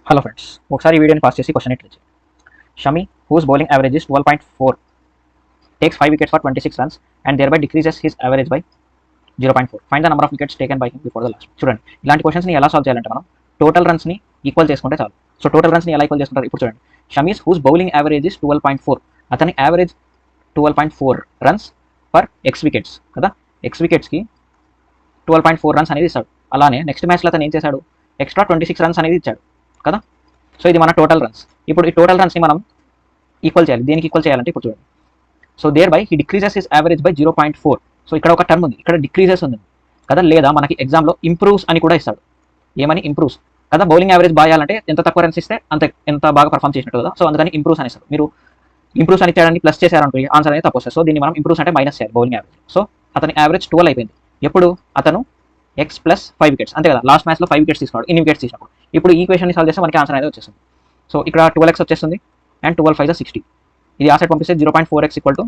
Hello friends, ఒకసారి ఈ వీడియోని పాస్ చేసి క్వశ్చన్ ఇట్లా Shami whose bowling average is 12.4 takes 5 wickets for 26 runs and thereby decreases his average by 0.4. Find the number of wickets taken by him before the last. చూడండి, ఇలాంటి క్వశ్చన్స్ని ఎలా solve చేయాలంటే మనం టోటల్ రన్స్ని ఈక్వల్ చేసుకుంటే చాలు. సో టోటల్ రన్స్ని ఎలా ఈక్వల్ చేసుకుంటారు ఇప్పుడు చూడండి. షమీస్ హూస్ బౌలింగ్ యావరేజ్ ఇస్ 12.4, అతని average 12.4 runs per X wickets కదా. ఎక్స్ వికెట్స్కి 12.4 రన్స్ అనేది ఇస్తాడు. అలానే నెక్స్ట్ మ్యాచ్లో అతను ఏం చేశాడు, ఎక్స్ట్రా 26 రన్స్ అనేది ఇచ్చాడు కదా. సో ఇది మన టోటల్ రన్స్. ఇప్పుడు ఈ టోటల్ రన్స్ని మనం ఈక్వల్ చేయాలి. దేనికి ఈక్వల్ చేయాలంటే ఇప్పుడు చూడండి. So thereby he decreases his average by 0.4. So ఇక్కడ ఒక టర్మ్ ఉంది, ఇక్కడ డిక్రీజెస్ ఉంది కదా. లేదా మనకి ఎగ్జామ్లో ఇంప్రూవ్స్ అని కూడా ఇస్తాడు. ఏమని ఇంప్రూవ్స్ కదా. బౌలింగ్ యావరేజ్ బాగాలంటే ఎంత తక్కువ రన్స్ ఇస్తే ఎంత బాగా పర్ఫామ్ చేసినట్టు కదా. సో అందుకని ఇంప్రూవ్స్ అని ఇస్తారు. మీరు ఇంప్రూవ్స్ అని ఇచ్చాడని ప్లస్ చేశారనుకో ఆన్సర్ అనేది తప్పు వస్తుంది. సో దీన్ని మనం ఇంప్రూవ్స్ అంటే మైనస్ చేయాలి బౌలింగ్ యావరేజ్. సో అతని యావరేజ్ 12 అయిపోయింది. ఎప్పుడు అతను ఎక్స్ ప్లస్ 5 వికెట్స్ అంతే కదా. లాస్ట్ మ్యాచ్లో 5 వికెట్స్ తీసుకున్నాడు, ఇన్ని వికెట్స్ తీసినప్పుడు. ఇప్పుడు ఈ ఈక్వేషన్ని సాల్వ్ చేస్తే మనకి ఆన్సర్ అనేది వచ్చేస్తుంది. సో ఇక్కడ 12x వచ్చేస్తుంది అండ్ 12 5 60. ఇది ఆ సైడ్ పంపిస్తే 0.4x ఈక్వల్ టు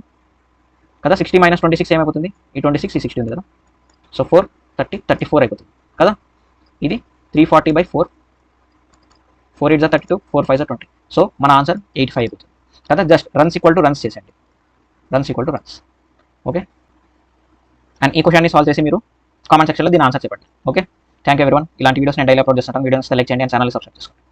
కదా 60 - 26 ఏమైపోతుంది, ఈ 26 ఈ 60 ఉంది కదా. సో 4 30 34 అయిపోతుంది కదా. ఇది 340/4, 4 8 32, 4 5 20. సో మన ఆన్సర్ 85 అయిపోతుంది కదా. Just runs equal to runs చేసేయండి, runs equal to runs. Okay, and ఈ క్వశ్చన్ని సాల్వ్ చేసి మీరు కామెంట్ సెక్షన్లో దీని ఆన్సర్ చెప్పండి. Okay, thank you everyone. ఇలాంటి వీడియోస్ నేను డైలీ అప్లోడ్ చేస్తాను. వీడియోస్ సెలెక్ట్ చేయండి అండ్ ఛానల్ సబ్స్క్రైబ్ చేసుకోండి.